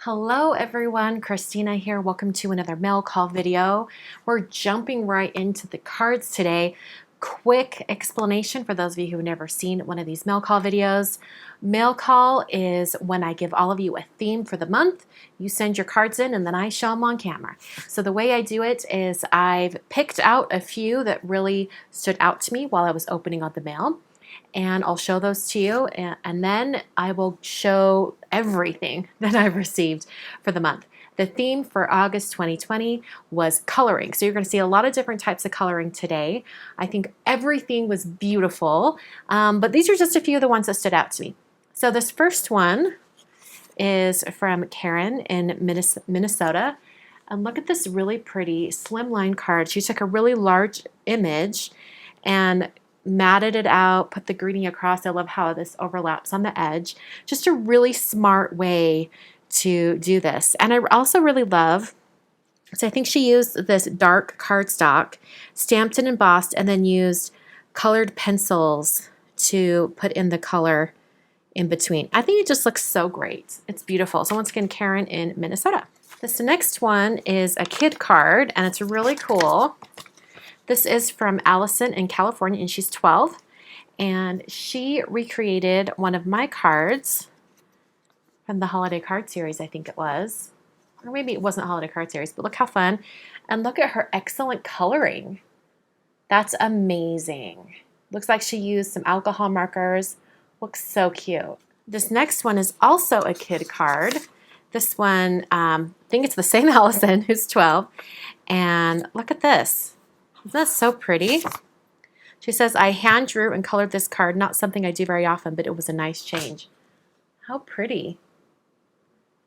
Hello everyone, Christina here. Welcome to another mail call video. We're jumping right into the cards today. Quick explanation for those of you who have never seen one of these mail call videos. Mail call is when I give all of you a theme for the month. You send your cards in and then I show them on camera. So the way I do it is I've picked out a few that really stood out to me while I was opening up the mail, and I'll show those to you, and then I will show everything that I've received for the month. The theme for August 2020 was coloring. So you're going to see a lot of different types of coloring today. I think everything was beautiful, but these are just a few of the ones that stood out to me. So this first one is from Karen in Minnesota. And look at this really pretty slimline card. She took a really large image and matted it out, put the greeting across. I love how this overlaps on the edge. Just a really smart way to do this. And I also really love, so I think she used this dark cardstock, stamped and embossed, and then used colored pencils to put in the color in between. I think it just looks so great. It's beautiful. So once again, Karen in Minnesota. This next one is a kid card, and it's really cool. This is from Allison in California, and she's 12. And she recreated one of my cards from the holiday card series, I think it was. Or maybe it wasn't holiday card series, but look how fun. And look at her excellent coloring. That's amazing. Looks like she used some alcohol markers. Looks so cute. This next one is also a kid card. This one, I think it's the same Allison, who's 12. And look at this. Isn't that so pretty? She says, I hand drew and colored this card. Not something I do very often, but it was a nice change. How pretty.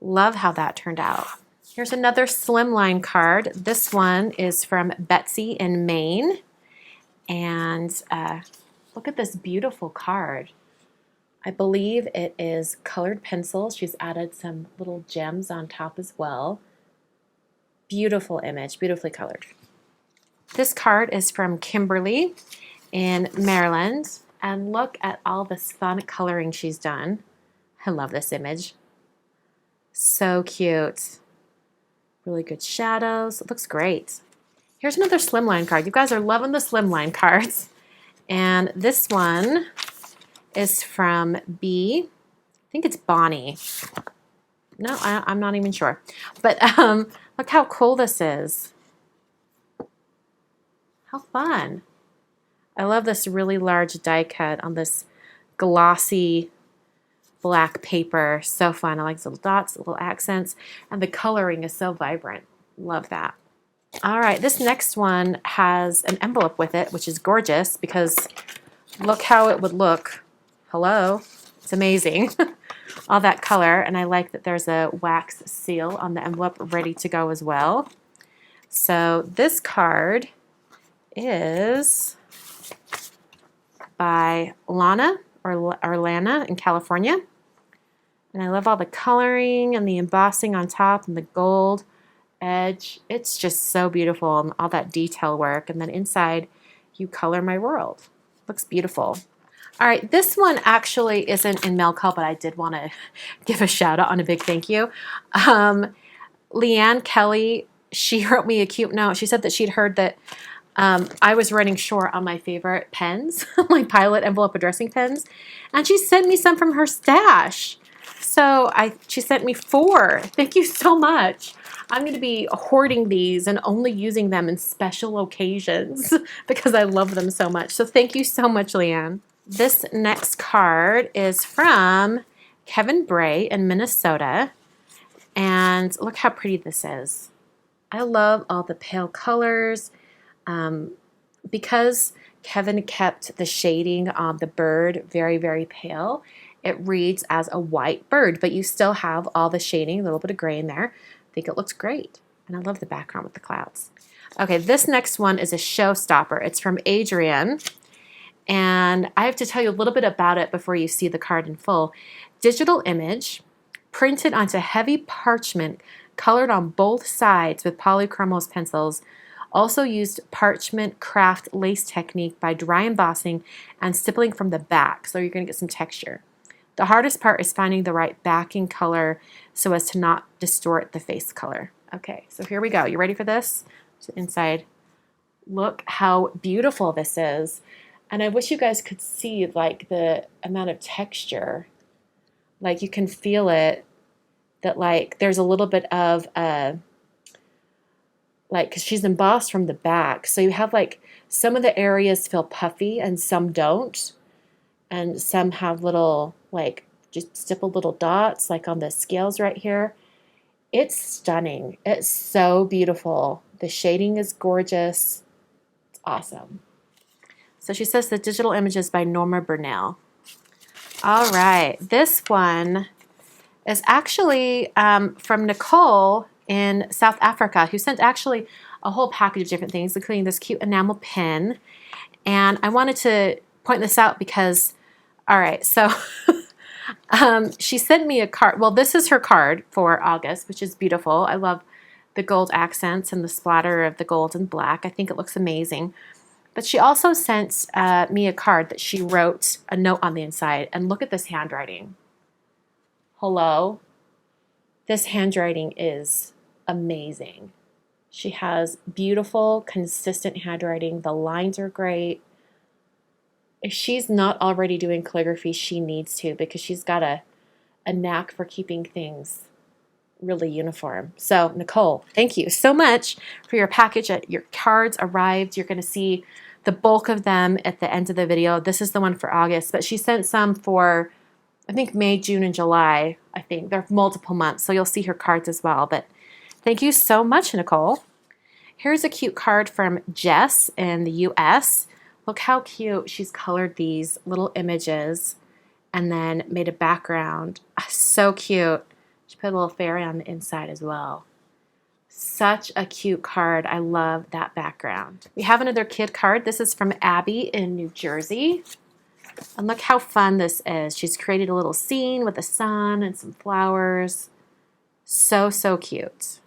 Love how that turned out. Here's another slimline card. This one is from Betsy in Maine. And look at this beautiful card. I believe it is colored pencils. She's added some little gems on top as well. Beautiful image, beautifully colored. This card is from Kimberly in Maryland, and look at all this fun coloring she's done. I love this image. So cute. Really good shadows. It looks great. Here's another slimline card. You guys are loving the slimline cards. And this one is from B. I think it's Bonnie. No, I'm not even sure. But look how cool this is. How fun. I love this really large die cut on this glossy black paper. So fun. I like the little dots, the little accents, and the coloring is so vibrant. Love that. All right, this next one has an envelope with it, which is gorgeous because look how it would look. Hello. It's amazing. All that color, and I like that there's a wax seal on the envelope ready to go as well. So this card is by Lana or Lana in California. And I love all the coloring and the embossing on top and the gold edge. It's just so beautiful, and all that detail work. And then inside, you color my world. Looks beautiful. All right, this one actually isn't in mail call, but I did want to give a shout out and a big thank you. Leanne Kelly, she wrote me a cute note. She said that she'd heard that I was running short on my favorite pens, my Pilot envelope addressing pens, and she sent me some from her stash. So she sent me 4. Thank you so much. I'm going to be hoarding these and only using them in special occasions because I love them so much. So thank you so much, Leanne. This next card is from Kevin Bray in Minnesota. And look how pretty this is. I love all the pale colors. Because Kevin kept the shading on the bird very, very pale, it reads as a white bird, but you still have all the shading, a little bit of gray in there. I think it looks great. And I love the background with the clouds. Okay, this next one is a showstopper. It's from Adrian. And I have to tell you a little bit about it before you see the card in full. Digital image, printed onto heavy parchment, colored on both sides with polychromos pencils. Also used parchment craft lace technique by dry embossing and stippling from the back, so you're going to get some texture. The hardest part is finding the right backing color so as to not distort the face color. Okay, so here we go. You ready for this? So inside, look how beautiful this is. And I wish you guys could see like the amount of texture. Like you can feel it, that like there's a little bit of like, because she's embossed from the back. So you have like some of the areas feel puffy and some don't. And some have little like just stippled little dots like on the scales right here. It's stunning. It's so beautiful. The shading is gorgeous. It's awesome. So she says the digital images by Norma Burnell. All right, this one is actually from Nicole in South Africa, who sent actually a whole package of different things, including this cute enamel pin. And I wanted to point this out because, all right, so she sent me a card. Well, this is her card for August, which is beautiful. I love the gold accents and the splatter of the gold and black. I think it looks amazing. But she also sent me a card that she wrote a note on the inside. And look at this handwriting. Hello. This handwriting is amazing. She has beautiful, consistent handwriting. The lines are great. If she's not already doing calligraphy, she needs to, because she's got a knack for keeping things really uniform. So Nicole, thank you so much for your package. Your cards arrived. You're going to see the bulk of them at the end of the video. This is the one for August, but she sent some for, I think, May, June, and July. I think they're multiple months, so you'll see her cards as well. But thank you so much, Nicole. Here's a cute card from Jess in the US. Look how cute she's colored these little images and then made a background. So cute. She put a little fairy on the inside as well. Such a cute card. I love that background. We have another kid card. This is from Abby in New Jersey. And look how fun this is. She's created a little scene with the sun and some flowers. So, so cute.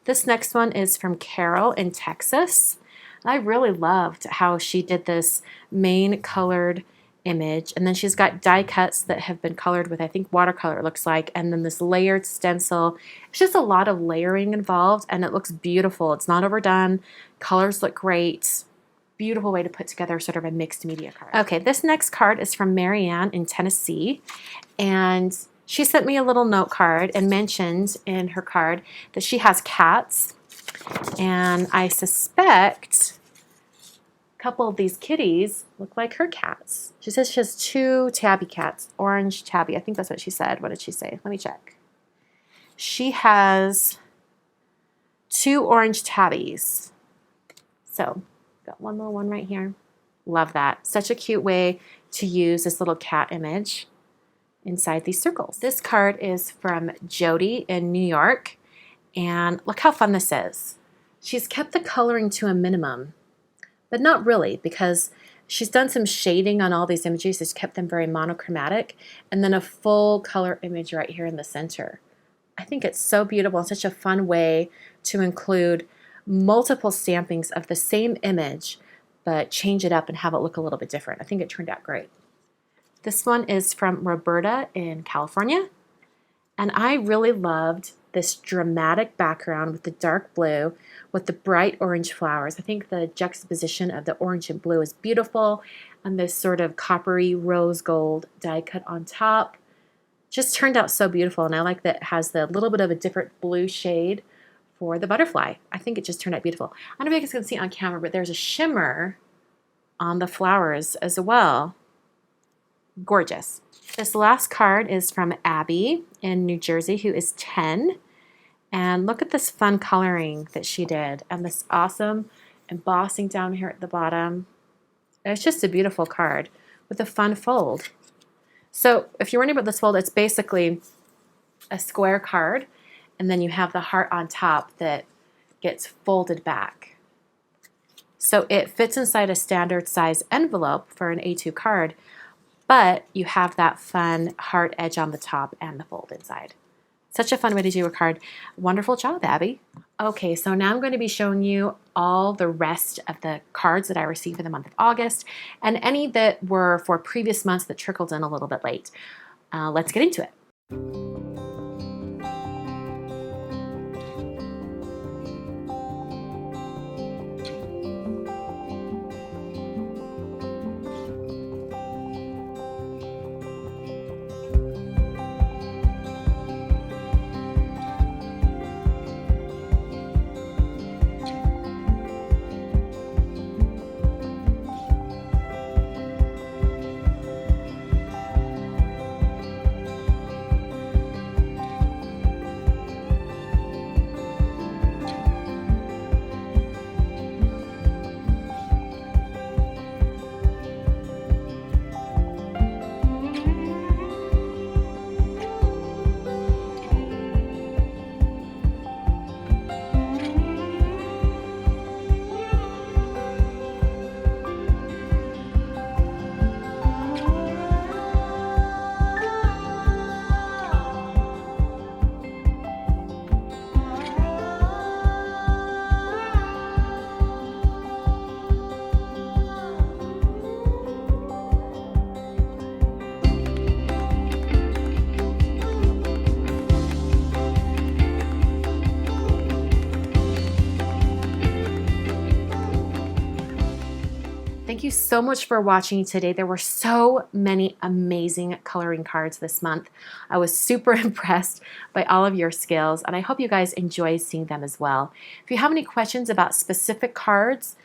This next one is from Carol in Texas. I really loved how she did this main colored image, and then she's got die cuts that have been colored with, I think, watercolor, it looks like, and then this layered stencil. It's just a lot of layering involved, and it looks beautiful. It's not overdone. Colors look great. Beautiful way to put together sort of a mixed media card. Okay, this next card is from Marianne in Tennessee, and she sent me a little note card and mentioned in her card that she has cats, and I suspect a couple of these kitties look like her cats. She says she has 2 tabby cats, orange tabby. I think that's what she said. What did she say? Let me check. She has 2 orange tabbies. So, got one little one right here. Love that. Such a cute way to use this little cat image inside these circles. This card is from Jody in New York, and look how fun this is. She's kept the coloring to a minimum, but not really, because she's done some shading on all these images. She's kept them very monochromatic, and then a full color image right here in the center. I think it's so beautiful and such a fun way to include multiple stampings of the same image, but change it up and have it look a little bit different. I think it turned out great. This one is from Roberta in California, and I really loved this dramatic background with the dark blue with the bright orange flowers. I think the juxtaposition of the orange and blue is beautiful, and this sort of coppery rose gold die cut on top. Just turned out so beautiful, and I like that it has the little bit of a different blue shade for the butterfly. I think it just turned out beautiful. I don't know if you guys can see it on camera, but there's a shimmer on the flowers as well. Gorgeous. This last card is from Abby in New Jersey, who is 10. And look at this fun coloring that she did, and this awesome embossing down here at the bottom. It's just a beautiful card with a fun fold. So if you're wondering about this fold, it's basically a square card, and then you have the heart on top that gets folded back. So it fits inside a standard size envelope for an A2 card, but you have that fun heart edge on the top and the fold inside. Such a fun way to do a card. Wonderful job, Abby. Okay, so now I'm going to be showing you all the rest of the cards that I received for the month of August and any that were for previous months that trickled in a little bit late. Let's get into it. Thank you so much for watching today. There were so many amazing coloring cards this month. I was super impressed by all of your skills, and I hope you guys enjoyed seeing them as well. If you have any questions about specific cards,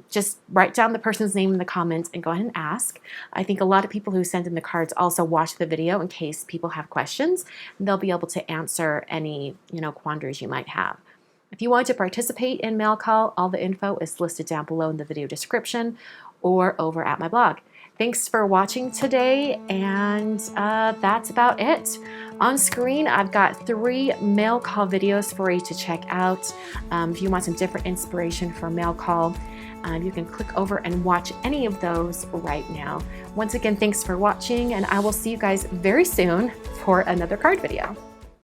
just write down the person's name in the comments and go ahead and ask. I think a lot of people who send in the cards also watch the video in case people have questions, and they'll be able to answer any, quandaries you might have. If you want to participate in Mail Call, all the info is listed down below in the video description or over at my blog. Thanks for watching today, and that's about it. On screen, I've got 3 Mail Call videos for you to check out. If you want some different inspiration for Mail Call, you can click over and watch any of those right now. Once again, thanks for watching, and I will see you guys very soon for another card video.